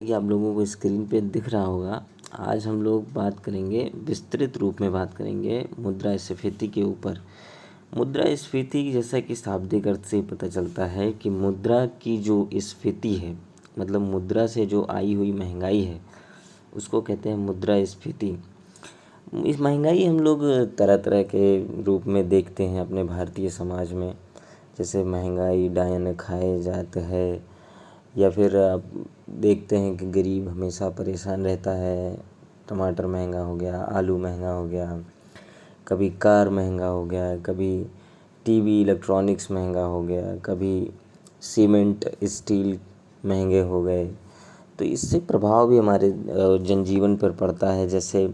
कि आप लोगों को स्क्रीन पे दिख रहा होगा। आज हम लोग बात करेंगे, विस्तृत रूप में बात करेंगे मुद्रास्फीति के ऊपर। मुद्रास्फीति जैसा कि शाब्दिक अर्थ से पता चलता है कि मुद्रा की जो स्फीति है, मतलब मुद्रा से जो आई हुई महंगाई है, उसको कहते हैं मुद्रास्फीति। इस महंगाई हम लोग तरह तरह के रूप में देखते हैं अपने भारतीय समाज में। जैसे महंगाई डायन खाए जाते है, या फिर आप देखते हैं कि गरीब हमेशा परेशान रहता है। टमाटर महंगा हो गया, आलू महंगा हो गया, कभी कार महंगा हो गया, कभी टीवी इलेक्ट्रॉनिक्स महंगा हो गया, कभी सीमेंट स्टील महंगे हो गए। तो इससे प्रभाव भी हमारे जनजीवन पर पड़ता है। जैसे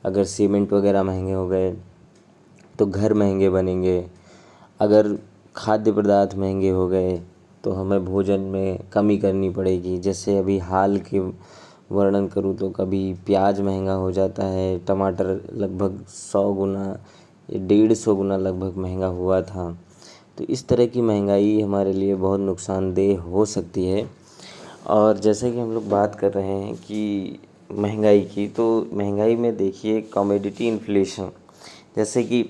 अगर सीमेंट वगैरह महंगे हो गए तो घर महंगे बनेंगे। अगर खाद्य पदार्थ महंगे हो गए तो हमें भोजन में कमी करनी पड़ेगी। जैसे अभी हाल के वर्णन करूँ तो कभी प्याज महंगा हो जाता है, टमाटर लगभग 100 गुना या 150 गुना लगभग महंगा हुआ था। तो इस तरह की महंगाई हमारे लिए बहुत नुकसानदेह हो सकती है। और जैसे कि हम लोग बात कर रहे हैं कि महंगाई की, तो महंगाई में देखिए कमोडिटी इन्फ्लेशन, जैसे कि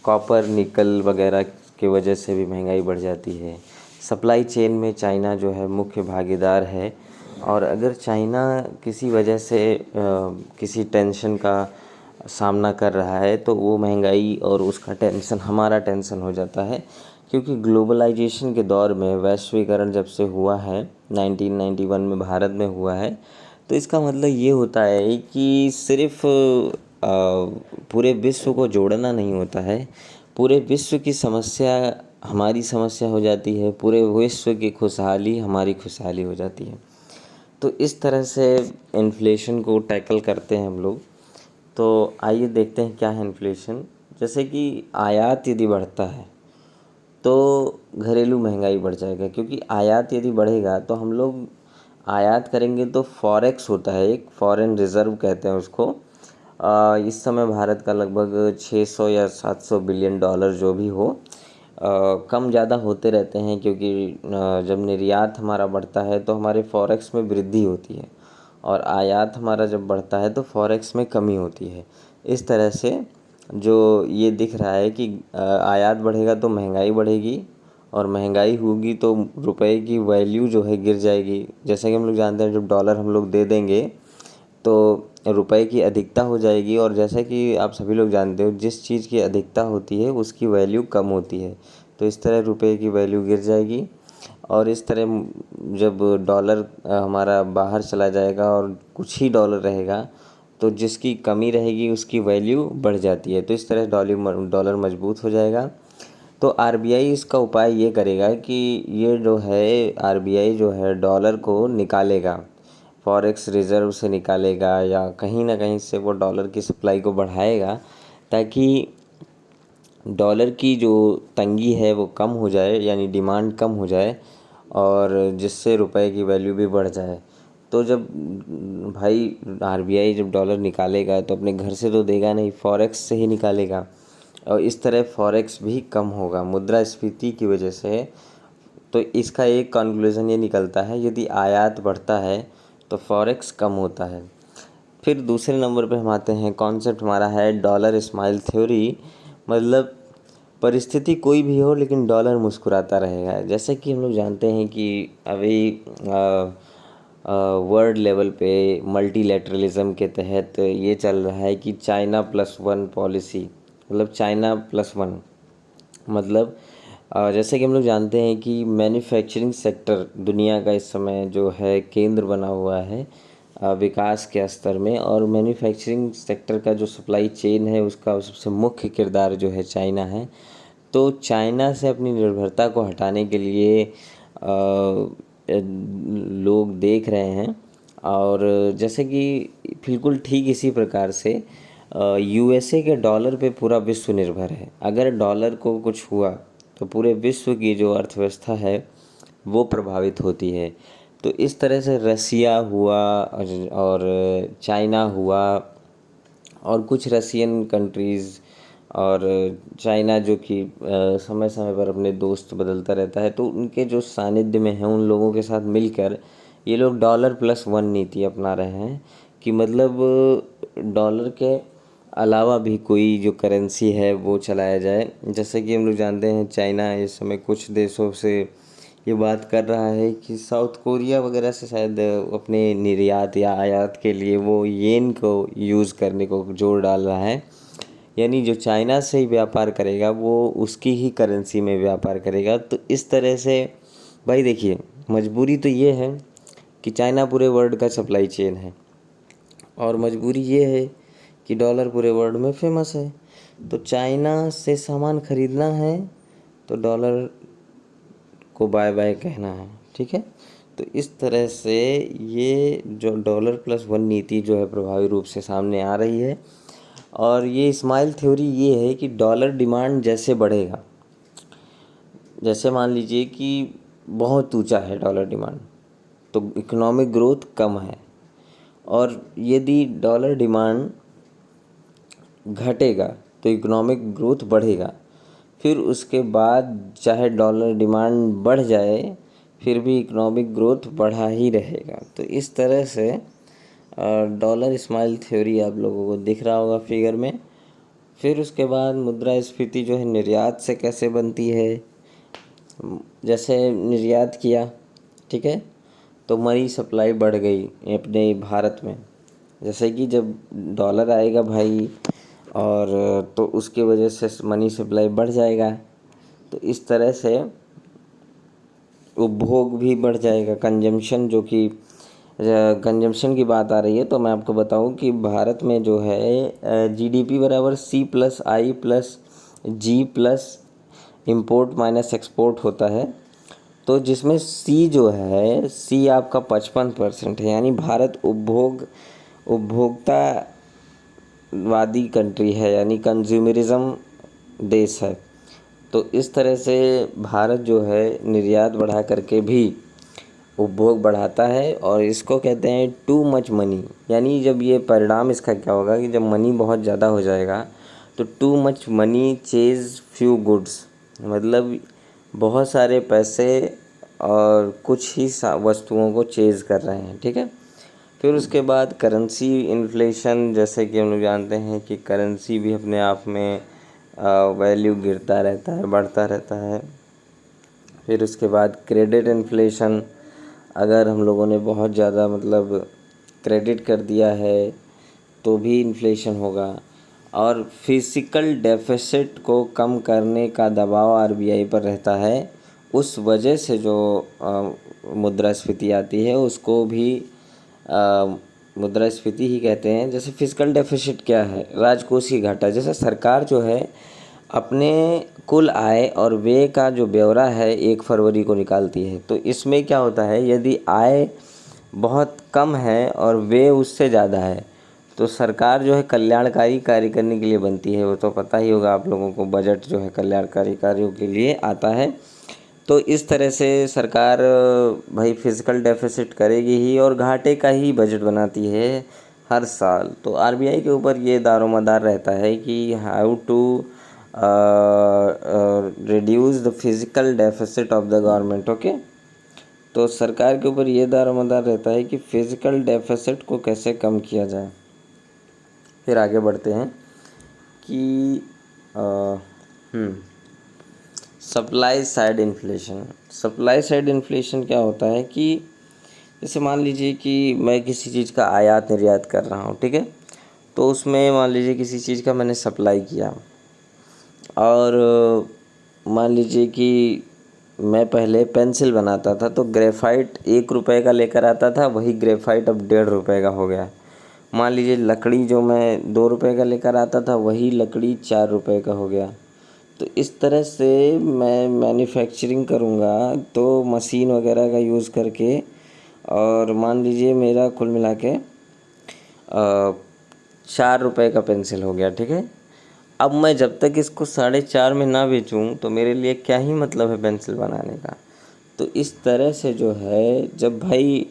कॉपर निकल वगैरह की वजह से भी महंगाई बढ़ जाती है। सप्लाई चेन में चाइना जो है मुख्य भागीदार है, और अगर चाइना किसी वजह से किसी टेंशन का सामना कर रहा है तो वो महंगाई और उसका टेंशन हमारा टेंशन हो जाता है। क्योंकि ग्लोबलाइजेशन के दौर में वैश्वीकरण जब से हुआ है, 1991 में भारत में हुआ है, तो इसका मतलब ये होता है कि सिर्फ पूरे विश्व को जोड़ना नहीं होता है, पूरे विश्व की समस्या हमारी समस्या हो जाती है, पूरे विश्व की खुशहाली हमारी खुशहाली हो जाती है। तो इस तरह से इन्फ्लेशन को टैकल करते हैं हम लोग। तो आइए देखते हैं क्या है इन्फ्लेशन। जैसे कि आयात यदि बढ़ता है तो घरेलू महंगाई बढ़ जाएगा, क्योंकि आयात यदि बढ़ेगा तो हम लोग आयात करेंगे तो फॉरेक्स होता है, एक फॉरेन रिज़र्व कहते हैं उसको। इस समय भारत का लगभग 600 या 700 बिलियन डॉलर जो भी हो, कम ज़्यादा होते रहते हैं, क्योंकि जब निर्यात हमारा बढ़ता है तो हमारे फॉरेक्स में वृद्धि होती है, और आयात हमारा जब बढ़ता है तो फॉरेक्स में कमी होती है। इस तरह से जो ये दिख रहा है कि आयात बढ़ेगा तो महंगाई बढ़ेगी, और महंगाई होगी तो रुपए की वैल्यू जो है गिर जाएगी। जैसे कि हम लोग जानते हैं, जब डॉलर हम लोग दे देंगे तो रुपए की अधिकता हो जाएगी, और जैसा कि आप सभी लोग जानते हो, जिस चीज़ की अधिकता होती है उसकी वैल्यू कम होती है। तो इस तरह रुपए की वैल्यू गिर जाएगी, और इस तरह जब डॉलर हमारा बाहर चला जाएगा और कुछ ही डॉलर रहेगा, तो जिसकी कमी रहेगी उसकी वैल्यू बढ़ जाती है। तो इस तरह डॉलर मजबूत हो जाएगा। तो आरबीआई इसका उपाय ये करेगा कि ये जो है आरबीआई जो है डॉलर को निकालेगा, फॉरेक्स रिज़र्व से निकालेगा, या कहीं ना कहीं से वो डॉलर की सप्लाई को बढ़ाएगा, ताकि डॉलर की जो तंगी है वो कम हो जाए, यानी डिमांड कम हो जाए, और जिससे रुपए की वैल्यू भी बढ़ जाए। तो जब भाई आरबीआई जब डॉलर निकालेगा तो अपने घर से तो देगा नहीं, फॉरेक्स से ही निकालेगा, और इस तरह फॉरेक्स भी कम होगा मुद्रास्फीति की वजह से। तो इसका एक कंक्लूजन ये निकलता है, यदि आयात बढ़ता है तो फॉरेक्स कम होता है। फिर दूसरे नंबर पे हम आते हैं, कॉन्सेप्ट हमारा है डॉलर स्माइल थ्योरी। मतलब परिस्थिति कोई भी हो लेकिन डॉलर मुस्कुराता रहेगा। जैसे कि हम लोग जानते हैं कि अभी वर्ल्ड लेवल पे मल्टीलैटरलिज्म के तहत ये चल रहा है कि चाइना प्लस वन पॉलिसी, मतलब चाइना प्लस वन, मतलब जैसे कि हम लोग जानते हैं कि मैन्युफैक्चरिंग सेक्टर दुनिया का इस समय जो है केंद्र बना हुआ है विकास के स्तर में, और मैन्युफैक्चरिंग सेक्टर का जो सप्लाई चेन है उसका सबसे मुख्य किरदार जो है चाइना है। तो चाइना से अपनी निर्भरता को हटाने के लिए लोग देख रहे हैं। और जैसे कि बिल्कुल ठीक इसी प्रकार से यूएसए के डॉलर पे पूरा विश्व निर्भर है। अगर डॉलर को कुछ हुआ तो पूरे विश्व की जो अर्थव्यवस्था है वो प्रभावित होती है। तो इस तरह से रसिया हुआ और चाइना हुआ, और कुछ रसियन कंट्रीज़, और चाइना जो कि समय समय पर अपने दोस्त बदलता रहता है, तो उनके जो सानिध्य में हैं उन लोगों के साथ मिलकर ये लोग $+1 नीति अपना रहे हैं कि मतलब डॉलर के अलावा भी कोई जो करेंसी है वो चलाया जाए। जैसे कि हम लोग जानते हैं चाइना इस समय कुछ देशों से ये बात कर रहा है कि साउथ कोरिया वगैरह से शायद अपने निर्यात या आयात के लिए वो येन को यूज़ करने को जोर डाल रहा है। यानी जो चाइना से ही व्यापार करेगा वो उसकी ही करेंसी में व्यापार करेगा। तो इस तरह से भाई देखिए, मजबूरी तो ये है कि चाइना पूरे वर्ल्ड का सप्लाई चेन है, और मजबूरी ये है कि डॉलर पूरे वर्ल्ड में फेमस है। तो चाइना से सामान ख़रीदना है तो डॉलर को बाय बाय कहना है, ठीक है। तो इस तरह से ये जो $+1 नीति जो है प्रभावी रूप से सामने आ रही है। और ये स्माइल थ्योरी ये है कि डॉलर डिमांड जैसे बढ़ेगा, जैसे मान लीजिए कि बहुत ऊंचा है डॉलर डिमांड तो इकोनॉमिक ग्रोथ कम है, और यदि डॉलर डिमांड घटेगा तो इकोनॉमिक ग्रोथ बढ़ेगा। फिर उसके बाद चाहे डॉलर डिमांड बढ़ जाए फिर भी इकोनॉमिक ग्रोथ बढ़ा ही रहेगा। तो इस तरह से डॉलर स्माइल थ्योरी आप लोगों को दिख रहा होगा फिगर में। फिर उसके बाद मुद्रास्फीति जो है निर्यात से कैसे बनती है। जैसे निर्यात किया, ठीक है, तो मनी सप्लाई बढ़ गई अपने भारत में। जैसे कि जब डॉलर आएगा भाई और तो उसकी वजह से मनी सप्लाई बढ़ जाएगा, तो इस तरह से उपभोग भी बढ़ जाएगा, कंजम्पशन। जो कि कंजम्पशन की बात आ रही है तो मैं आपको बताऊं कि भारत में जो है जीडीपी बराबर C+I+G+ इंपोर्ट माइनस एक्सपोर्ट होता है। तो जिसमें सी जो है, सी आपका 55% है, यानी भारत उपभोक्तावादी कंट्री है, यानी कंज्यूमरिज्म देश है। तो इस तरह से भारत जो है निर्यात बढ़ा करके भी उपभोग बढ़ाता है, और इसको कहते हैं टू मच मनी। यानी जब ये परिणाम इसका क्या होगा कि जब मनी बहुत ज़्यादा हो जाएगा तो too much money chase few goods, मतलब बहुत सारे पैसे और कुछ ही वस्तुओं को चेज़ कर रहे हैं, ठीक है। फिर उसके बाद करेंसी इन्फ्लेशन, जैसे कि हम लोग जानते हैं कि करेंसी भी अपने आप में वैल्यू गिरता रहता है, बढ़ता रहता है। फिर उसके बाद क्रेडिट इन्फ्लेशन, अगर हम लोगों ने बहुत ज़्यादा मतलब क्रेडिट कर दिया है तो भी इन्फ्लेशन होगा। और फिजिकल डेफिसिट को कम करने का दबाव आरबीआई पर रहता है, उस वजह से जो मुद्रास्फीति आती है उसको भी मुद्रास्फीति ही कहते हैं। जैसे फिजिकल डेफिसिट क्या है, राजकोषीय घाटा। जैसे सरकार जो है अपने कुल आय और व्यय का जो ब्यौरा है 1 फरवरी को निकालती है। तो इसमें क्या होता है, यदि आय बहुत कम है और व्यय उससे ज़्यादा है तो सरकार जो है कल्याणकारी कार्य करने के लिए बनती है। वो तो पता ही होगा आप लोगों को, बजट जो है कल्याणकारी कार्यों के लिए आता है। तो इस तरह से सरकार भाई फिजिकल डेफिसिट करेगी ही, और घाटे का ही बजट बनाती है हर साल। तो आरबीआई के ऊपर ये दारोमदार रहता है कि how to reduce the physical deficit of the government, okay. तो सरकार के ऊपर ये दारोमदार रहता है कि फिजिकल डेफिसिट को कैसे कम किया जाए। फिर आगे बढ़ते हैं कि supply side inflation. Supply side inflation क्या होता है कि जैसे मान लीजिए कि मैं किसी चीज़ का आयात निर्यात कर रहा हूँ, ठीक है। तो उसमें मान लीजिए किसी चीज़ का मैंने सप्लाई किया, और मान लीजिए कि मैं पहले पेंसिल बनाता था तो ग्रेफाइट 1 रुपये का लेकर आता था, वही ग्रेफाइट अब 1.5 रुपये का हो गया। मान लीजिए लकड़ी जो मैं 2 रुपये का लेकर आता था वही लकड़ी 4 रुपये का हो गया। तो इस तरह से मैं मैन्युफैक्चरिंग करूँगा तो मशीन वगैरह का यूज़ करके, और मान लीजिए मेरा कुल मिला के 4 रुपये का पेंसिल हो गया, ठीक है। अब मैं जब तक इसको 4.5 में ना बेचूं तो मेरे लिए क्या ही मतलब है पेंसिल बनाने का। तो इस तरह से जो है, जब भाई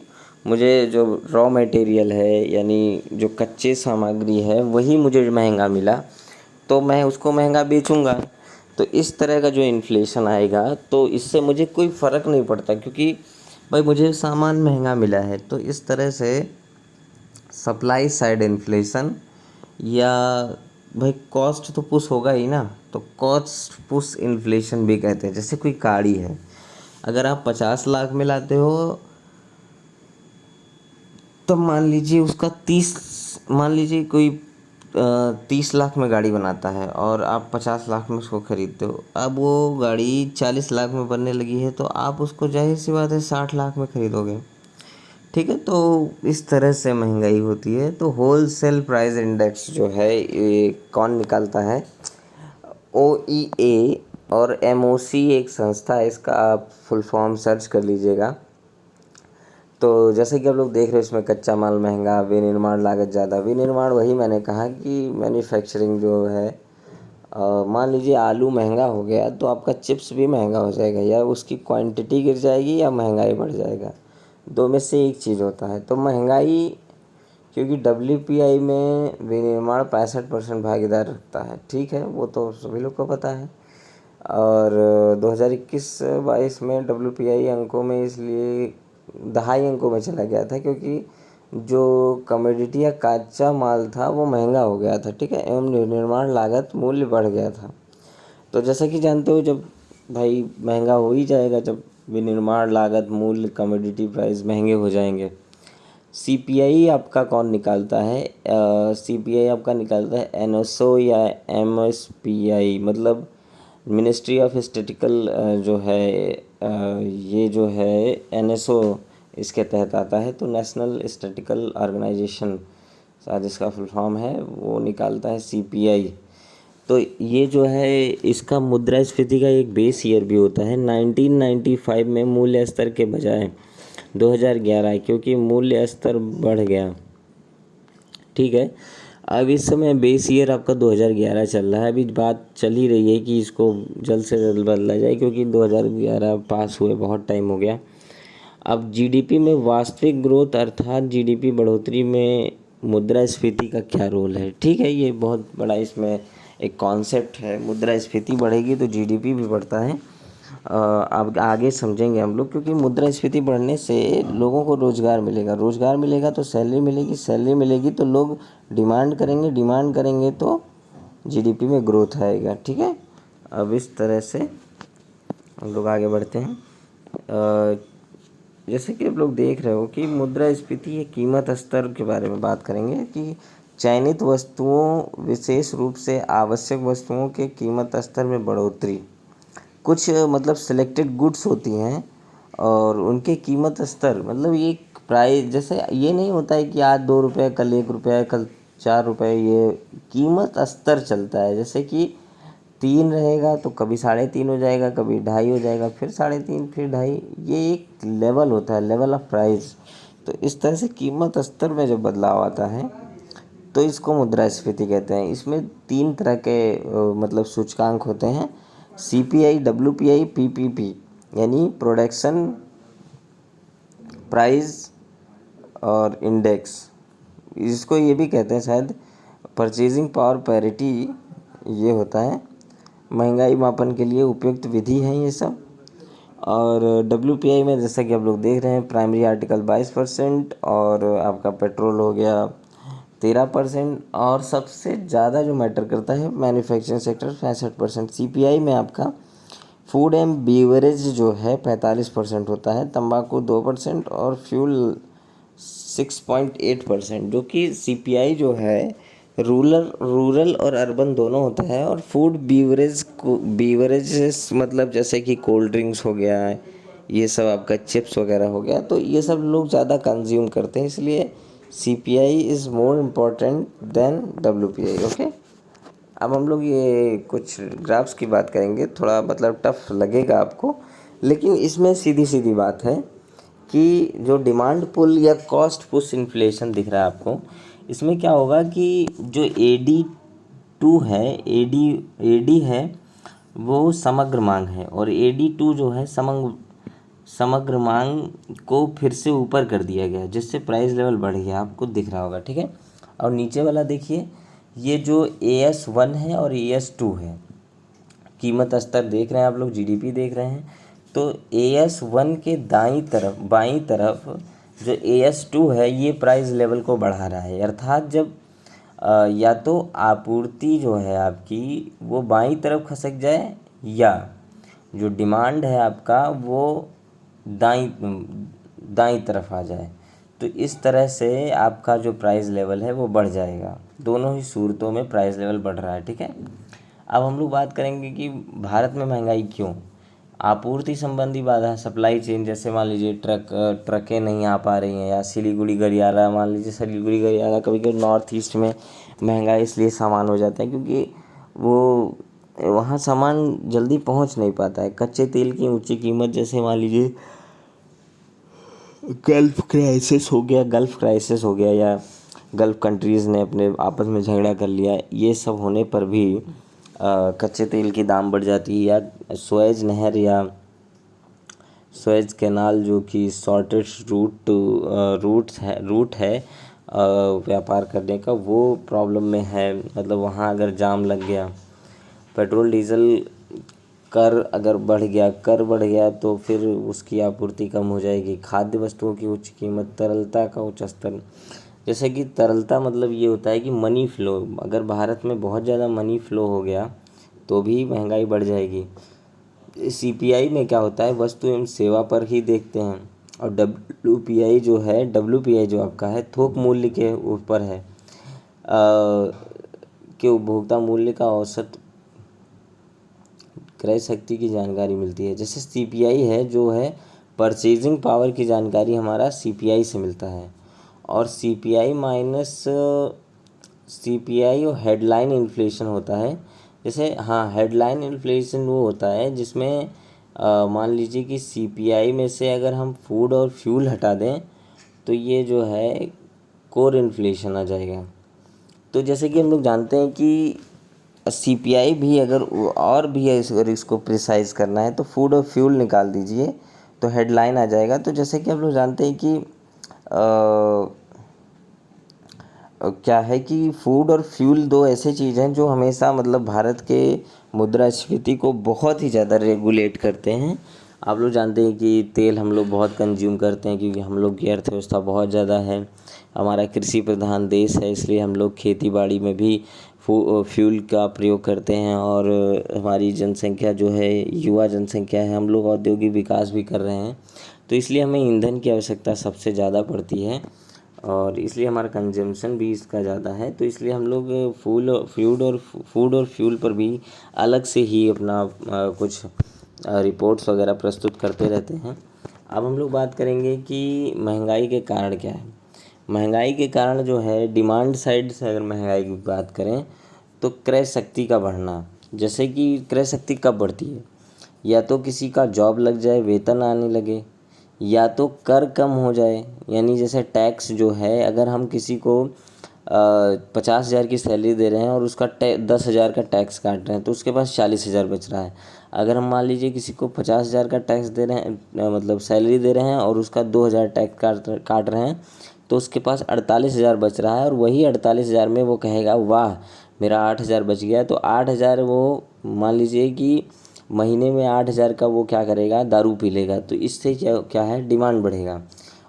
मुझे जो रॉ मटेरियल है यानी जो कच्चे सामग्री है वही मुझे महंगा मिला तो मैं उसको महंगा बेचूंगा। तो इस तरह का जो इन्फ्लेशन आएगा तो इससे मुझे कोई फ़र्क नहीं पड़ता, क्योंकि भाई मुझे सामान महंगा मिला है, तो इस तरह से सप्लाई साइड इन्फ्लेशन या भाई कॉस्ट तो पुश होगा ही ना, तो कॉस्ट पुश इन्फ्लेशन भी कहते हैं। जैसे कोई गाड़ी है, अगर आप 50 लाख में लाते हो, तो मान लीजिए उसका 30, मान लीजिए कोई 30 लाख में गाड़ी बनाता है और आप 50 लाख में उसको खरीदते हो। अब वो गाड़ी 40 लाख में बनने लगी है, तो आप उसको जाहिर सी बात है 60 लाख में खरीदोगे। ठीक है, तो इस तरह से महंगाई होती है। तो होल सेल प्राइस इंडेक्स जो है ये कौन निकालता है? OEA और MOC एक संस्था है, इसका आप फुल फॉर्म सर्च कर लीजिएगा। तो जैसे कि आप लोग देख रहे हो, इसमें कच्चा माल महंगा, विनिर्माण लागत ज़्यादा। विनिर्माण वही मैंने कहा कि मैन्युफैक्चरिंग जो है, मान लीजिए आलू महंगा हो गया तो आपका चिप्स भी महंगा हो जाएगा, या उसकी क्वांटिटी गिर जाएगी या महंगाई बढ़ जाएगा, दो में से एक चीज़ होता है। तो महंगाई, क्योंकि WPI में विनिर्माण 65% भागीदार रखता है, ठीक है, वो तो सभी लोग को पता है। और 2021-22 में WPI अंकों में इसलिए दहाई अंकों में चला गया था, क्योंकि जो कमोडिटी या कच्चा माल था वो महंगा हो गया था, ठीक है, एवं निर्माण लागत मूल्य बढ़ गया था। तो जैसा कि जानते हो, जब भाई महंगा हो ही जाएगा, जब विनिर्माण लागत मूल्य कमोडिटी प्राइस महंगे हो जाएंगे। CPI आपका कौन निकालता है? CPI आपका निकालता है NSO या MSPI, मतलब मिनिस्ट्री ऑफ स्टैटिकल जो है, ये जो है NSO इसके तहत आता है। तो नेशनल स्टैटिकल ऑर्गेनाइजेशन शायद इसका फुल फॉर्म है, वो निकालता है CPI। तो ये जो है, इसका मुद्रास्फीति का एक बेस ईयर भी होता है। 1995 में मूल्य स्तर के बजाय 2011, क्योंकि मूल्य स्तर बढ़ गया, ठीक है। अब इस समय बेस ईयर आपका 2011 चल रहा है। अभी बात चल ही रही है कि इसको जल्द से जल्द बदला जाए, क्योंकि 2011 पास हुए बहुत टाइम हो गया। अब GDP में वास्तविक ग्रोथ अर्थात GDP बढ़ोतरी में मुद्रास्फीति का क्या रोल है? ठीक है, ये बहुत बड़ा इसमें एक कॉन्सेप्ट है। मुद्रास्फीति बढ़ेगी तो GDP भी बढ़ता है। अब आगे समझेंगे हम लोग, क्योंकि मुद्रास्फीति बढ़ने से लोगों को रोज़गार मिलेगा, रोज़गार मिलेगा तो सैलरी मिलेगी, सैलरी मिलेगी तो लोग डिमांड करेंगे, डिमांड करेंगे तो GDP में ग्रोथ आएगा, ठीक है। अब इस तरह से हम लोग आगे बढ़ते हैं। जैसे कि आप लोग देख रहे हो कि मुद्रास्फीति एक कीमत स्तर के बारे में बात करेंगे कि चयनित वस्तुओं, विशेष रूप से आवश्यक वस्तुओं के कीमत स्तर में बढ़ोतरी। कुछ मतलब सिलेक्टेड गुड्स होती हैं और उनके कीमत स्तर, मतलब ये प्राइस, जैसे ये नहीं होता है कि आज 2 रुपये, कल 1 रुपया, कल 4 रुपये, ये कीमत स्तर चलता है। जैसे कि 3 रहेगा तो कभी 3.5 हो जाएगा, कभी 2.5 हो जाएगा, फिर 3.5, फिर 2.5, ये एक लेवल होता है, लेवल ऑफ प्राइस। तो इस तरह से कीमत स्तर में जब बदलाव आता है तो इसको मुद्रास्फीति कहते हैं। इसमें 3 तरह के मतलब सूचकांक होते हैं: CPI, WPI, PPP, यानी प्रोडक्शन प्राइस और इंडेक्स। इसको ये भी कहते हैं शायद परचेजिंग पावर पैरिटी, ये होता है। महंगाई मापन के लिए उपयुक्त विधि है ये सब। और WPI में जैसा कि आप लोग देख रहे हैं, प्राइमरी आर्टिकल 22% और आपका पेट्रोल हो गया 13%, और सबसे ज़्यादा जो मैटर करता है मैन्युफैक्चरिंग सेक्टर 65%। CPI में आपका फूड एंड बीवरेज जो है 45% होता है, तंबाकू 2% और फ्यूल 6.8%। जो कि CPI जो है रूरल और अर्बन दोनों होता है। और फूड बीवरेजेस मतलब जैसे कि कोल्ड ड्रिंक्स हो गया, ये सब आपका चिप्स वगैरह हो गया, तो ये सब लोग ज़्यादा कंज्यूम करते हैं, इसलिए CPI is more important then WPI, okay. अब हम लोग ये कुछ ग्राफ्स की बात करेंगे, थोड़ा मतलब टफ लगेगा आपको, लेकिन इसमें सीधी सीधी बात है कि जो डिमांड पुल या कॉस्ट पुश इन्फ्लेशन दिख रहा है आपको, इसमें क्या होगा कि जो AD2 है, AD है वो समग्र मांग है, और AD2 जो है समग्र मांग को फिर से ऊपर कर दिया गया, जिससे प्राइस लेवल बढ़ गया, आपको दिख रहा होगा, ठीक है। और नीचे वाला देखिए, ये जो AS1 है और AS2 है, कीमत स्तर देख रहे हैं आप लोग, GDP देख रहे हैं, तो AS1 के बाईं तरफ जो AS2 है ये प्राइस लेवल को बढ़ा रहा है, अर्थात जब या तो आपूर्ति जो है आपकी वो बाईं तरफ खसक जाए या जो डिमांड है आपका वो दाईं दाईं तरफ आ जाए, तो इस तरह से आपका जो प्राइस लेवल है वो बढ़ जाएगा। दोनों ही सूरतों में प्राइस लेवल बढ़ रहा है, ठीक है। अब हम लोग बात करेंगे कि भारत में महंगाई क्यों। आपूर्ति संबंधी बाधा, सप्लाई चेन, जैसे मान लीजिए ट्रकें नहीं आ पा रही हैं, या सिलीगुड़ी गलियारा, मान लीजिए सिलीगुड़ी गलियारा कभी कभी नॉर्थ ईस्ट में महंगा इसलिए सामान हो जाता है क्योंकि वो वहाँ सामान जल्दी पहुँच नहीं पाता है। कच्चे तेल की ऊंची कीमत, जैसे मान लीजिए गल्फ़ क्राइसिस हो गया या गल्फ़ कंट्रीज़ ने अपने आपस में झगड़ा कर लिया, ये सब होने पर भी कच्चे तेल की दाम बढ़ जाती है। या सुएज नहर या सुएज कैनाल जो कि शॉर्टेस्ट रूट है व्यापार करने का, वो प्रॉब्लम में है। मतलब वहाँ अगर जाम लग गया, पेट्रोल डीजल कर बढ़ गया तो फिर उसकी आपूर्ति कम हो जाएगी। खाद्य वस्तुओं की उच्च कीमत, तरलता का उच्च स्तर, जैसे कि तरलता मतलब ये होता है कि मनी फ्लो, अगर भारत में बहुत ज़्यादा मनी फ्लो हो गया तो भी महंगाई बढ़ जाएगी। CPI में क्या होता है, वस्तु एवं सेवा पर ही देखते हैं, और WPI जो आपका है थोक मूल्य के ऊपर है, कि उपभोक्ता मूल्य का औसत क्रय शक्ति की जानकारी मिलती है। जैसे CPI है जो है परचेजिंग पावर की जानकारी हमारा CPI से मिलता है, और CPI और हेडलाइन इन्फ्लेशन होता है। जैसे हेडलाइन इन्फ्लेशन वो होता है जिसमें मान लीजिए कि CPI में से अगर हम फूड और फ्यूल हटा दें तो ये जो है कोर इन्फ्लेशन आ जाएगा। तो जैसे कि हम लोग जानते हैं कि CPI भी अगर इसको प्रिसाइज करना है तो फूड और फ्यूल निकाल दीजिए तो हेडलाइन आ जाएगा। तो जैसे कि हम लोग जानते हैं कि क्या है कि फूड और फ्यूल दो ऐसे चीज़ हैं जो हमेशा मतलब भारत के मुद्रास्फीति को बहुत ही ज़्यादा रेगुलेट करते हैं। आप लोग जानते हैं कि तेल हम लोग बहुत कंज्यूम करते हैं क्योंकि हम लोग की अर्थव्यवस्था बहुत ज़्यादा है, हमारा कृषि प्रधान देश है, इसलिए हम लोग खेती बाड़ी में भी फ्यूल का प्रयोग करते हैं। और हमारी जनसंख्या जो है युवा जनसंख्या है, हम लोग औद्योगिक विकास भी कर रहे हैं, तो इसलिए हमें ईंधन की आवश्यकता सबसे ज़्यादा पड़ती है और इसलिए हमारा कंजम्पशन भी इसका ज़्यादा है। तो इसलिए हम लोग फूड और फ्यूल पर भी अलग से ही अपना कुछ रिपोर्ट्स वगैरह प्रस्तुत करते रहते हैं। अब हम लोग बात करेंगे कि महंगाई के कारण क्या है। महंगाई के कारण जो है डिमांड साइड से अगर महंगाई की बात करें तो क्रय शक्ति का बढ़ना। जैसे कि क्रय शक्ति कब बढ़ती है, या तो किसी का जॉब लग जाए, वेतन आने लगे, या तो कर कम हो जाए, यानी जैसे टैक्स जो है, अगर हम किसी को 50,000 की सैलरी दे रहे हैं और उसका 10,000 का टैक्स काट रहे हैं तो उसके पास 40,000 बच रहा है। अगर हम मान लीजिए किसी को 50,000 का टैक्स दे रहे हैं, मतलब सैलरी दे रहे हैं और उसका 2,000 टैक्स काट रहे हैं तो उसके पास 48,000 बच रहा है, और वही 48,000 में वो कहेगा वाह मेरा 8,000 बच गया। तो 8,000 वो मान लीजिए कि महीने में 8,000 का वो क्या करेगा, दारू पी लेगा। तो इससे क्या है, डिमांड बढ़ेगा।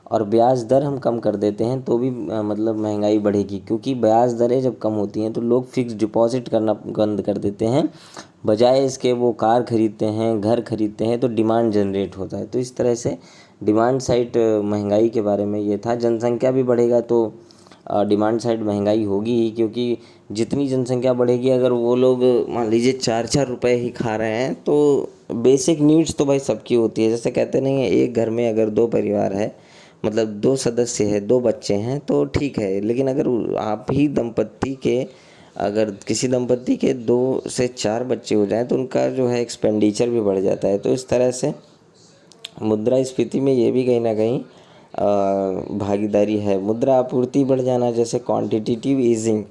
और ब्याज दर हम कम कर देते हैं तो भी मतलब महंगाई बढ़ेगी, क्योंकि ब्याज दरें जब कम होती हैं तो लोग फिक्स डिपॉजिट करना बंद कर देते हैं, बजाय इसके वो कार खरीदते हैं, घर खरीदते हैं, तो डिमांड जनरेट होता है। तो इस तरह से डिमांड साइड महंगाई के बारे में ये था। जनसंख्या भी बढ़ेगा तो डिमांड साइड महंगाई होगी ही, क्योंकि जितनी जनसंख्या बढ़ेगी, अगर वो लोग मान लीजिए 4-4 रुपए ही खा रहे हैं तो बेसिक नीड्स तो भाई सबकी होती है। जैसे कहते नहीं है, एक घर में अगर 2 परिवार है, मतलब 2 सदस्य है, 2 बच्चे हैं तो ठीक है, लेकिन अगर अगर किसी दंपत्ति के 2 से 4 बच्चे हो जाएं तो उनका जो है एक्सपेंडिचर भी बढ़ जाता है। तो इस तरह से मुद्रास्फीति में ये भी कहीं ना कहीं भागीदारी है। मुद्रा आपूर्ति बढ़ जाना, जैसे क्वांटिटेटिव ईजिंग,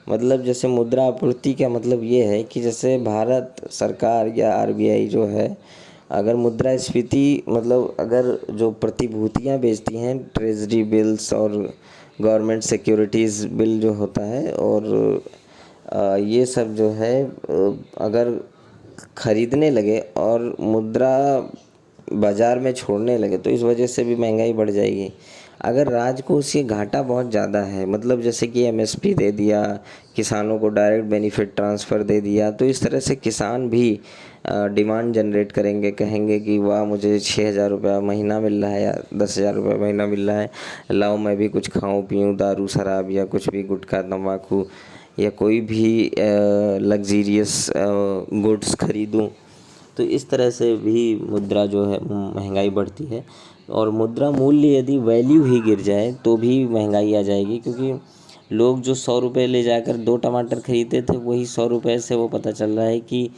मतलब जैसे मुद्रा आपूर्ति का मतलब ये है कि जैसे भारत सरकार या RBI जो है, अगर मुद्रास्फीति मतलब अगर जो प्रतिभूतियाँ बेचती हैं, ट्रेजरी बिल्स और गवर्नमेंट सिक्योरिटीज़ बिल जो होता है, और ये सब जो है अगर खरीदने लगे और मुद्रा बाज़ार में छोड़ने लगे तो इस वजह से भी महंगाई बढ़ जाएगी। अगर राजकोषीय घाटा बहुत ज़्यादा है, मतलब जैसे कि एमएसपी दे दिया, किसानों को डायरेक्ट बेनिफिट ट्रांसफ़र दे दिया, तो इस तरह से किसान भी डिमांड जनरेट करेंगे, कहेंगे कि वाह मुझे 6,000 रुपया महीना मिल रहा है या 10,000 रुपया महीना मिल रहा है, लाओ मैं भी कुछ खाऊं पीऊं, दारू शराब या कुछ भी गुटखा तंबाकू या कोई भी लग्जीरियस गुड्स खरीदूं। तो इस तरह से भी मुद्रा जो है महंगाई बढ़ती है। और मुद्रा मूल्य यदि वैल्यू ही गिर जाए तो भी महंगाई आ जाएगी, क्योंकि लोग जो 100 रुपये ले जाकर 2 टमाटर खरीदते थे, वही 100 रुपये से वो पता चल रहा है कि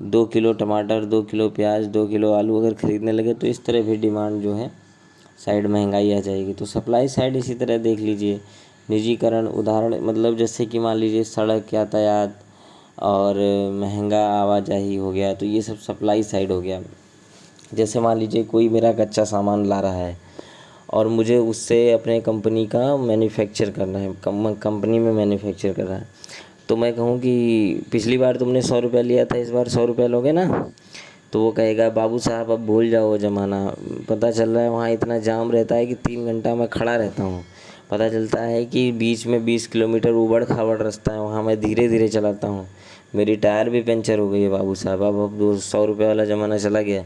2 किलो टमाटर, 2 किलो प्याज, 2 किलो आलू अगर ख़रीदने लगे तो इस तरह भी डिमांड जो है साइड महंगाई आ जाएगी। तो सप्लाई साइड इसी तरह देख लीजिए। निजीकरण उदाहरण, मतलब जैसे कि मान लीजिए सड़क यातायात और महंगा आवाजाही हो गया, तो ये सब सप्लाई साइड हो गया। जैसे मान लीजिए कोई मेरा कच्चा सामान ला रहा है और मुझे उससे अपने कंपनी का मैन्युफैक्चर करना है, कंपनी में मैन्युफैक्चर कर रहा है, तो मैं कहूँ कि पिछली बार तुमने 100 रुपया लिया था, इस बार 100 रुपया लोगे ना? तो वो कहेगा बाबू साहब अब भूल जाओ वो ज़माना। पता चल रहा है वहाँ इतना जाम रहता है कि 3 घंटा मैं खड़ा रहता हूँ। पता चलता है कि बीच में 20 किलोमीटर ऊबड़ खाबड़ रास्ता है, वहाँ मैं धीरे धीरे चलाता हूँ, मेरी टायर भी पंचर हो गई है बाबू साहब। अब 100 रुपये वाला ज़माना चला गया,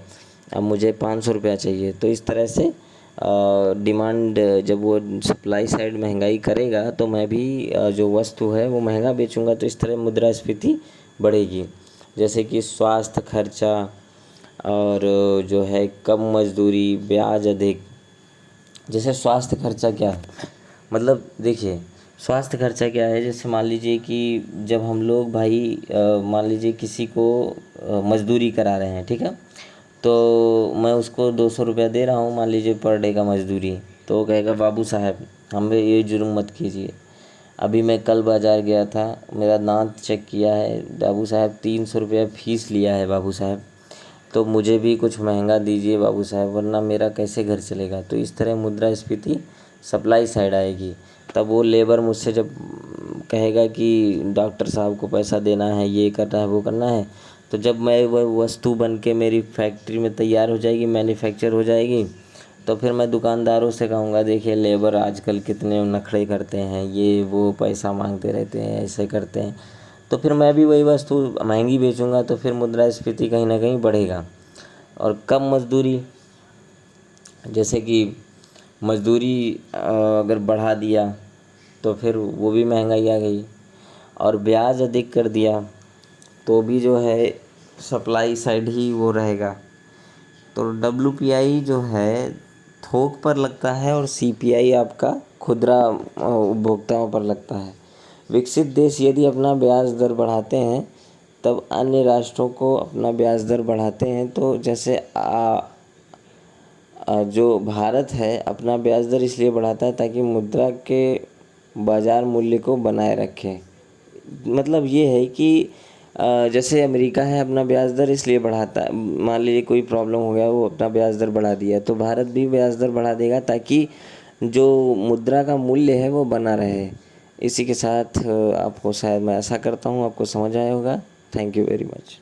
अब मुझे 500 रुपया चाहिए। तो इस तरह से डिमांड, जब वो सप्लाई साइड महंगाई करेगा तो मैं भी जो वस्तु है वो महंगा बेचूंगा, तो इस तरह मुद्रास्फीति बढ़ेगी। जैसे कि स्वास्थ्य खर्चा और जो है कम मजदूरी, ब्याज अधिक। जैसे स्वास्थ्य खर्चा क्या है, मतलब देखिए स्वास्थ्य खर्चा क्या है, जैसे मान लीजिए कि जब हम लोग भाई मान लीजिए किसी को मजदूरी करा रहे हैं, ठीक है, तो मैं उसको 200 रुपया दे रहा हूँ मान लीजिए पर डे का मजदूरी, तो वो कहेगा बाबू साहब हमें ये जुर्म मत कीजिए। अभी मैं कल बाज़ार गया था, मेरा दांत चेक किया है, बाबू साहब 300 रुपया फ़ीस लिया है बाबू साहब, तो मुझे भी कुछ महंगा दीजिए बाबू साहब, वरना मेरा कैसे घर चलेगा। तो इस तरह मुद्रास्फीति सप्लाई साइड आएगी। तब वो लेबर मुझसे जब कहेगा कि डॉक्टर साहब को पैसा देना है, ये करना है, वो करना है, तो जब मैं वह वस्तु बन के मेरी फैक्ट्री में तैयार हो जाएगी, मैन्युफैक्चर हो जाएगी, तो फिर मैं दुकानदारों से कहूँगा देखिए लेबर आजकल कितने नखरे करते हैं, ये वो पैसा मांगते रहते हैं, ऐसे करते हैं। तो फिर मैं भी वही वस्तु महंगी बेचूंगा, तो फिर मुद्रास्फीति कहीं ना कहीं बढ़ेगा। और कम मजदूरी, जैसे कि मजदूरी अगर बढ़ा दिया तो फिर वो भी महंगाई आ गई। और ब्याज अधिक कर दिया तो भी जो है सप्लाई साइड ही वो रहेगा। तो WPI जो है थोक पर लगता है और CPI आपका खुदरा उपभोक्ताओं पर लगता है। विकसित देश यदि अपना ब्याज दर बढ़ाते हैं तब अन्य राष्ट्रों को अपना ब्याज दर बढ़ाते हैं। तो जैसे जो भारत है अपना ब्याज दर इसलिए बढ़ाता है ताकि मुद्रा के बाज़ार मूल्य को बनाए रखे। मतलब ये है कि जैसे अमेरिका है अपना ब्याज दर इसलिए बढ़ाता है, मान लीजिए कोई प्रॉब्लम हो गया, वो अपना ब्याज दर बढ़ा दिया, तो भारत भी ब्याज दर बढ़ा देगा ताकि जो मुद्रा का मूल्य है वो बना रहे। इसी के साथ आपको शायद मैं आशा करता हूँ आपको समझ आया होगा। Thank you very much.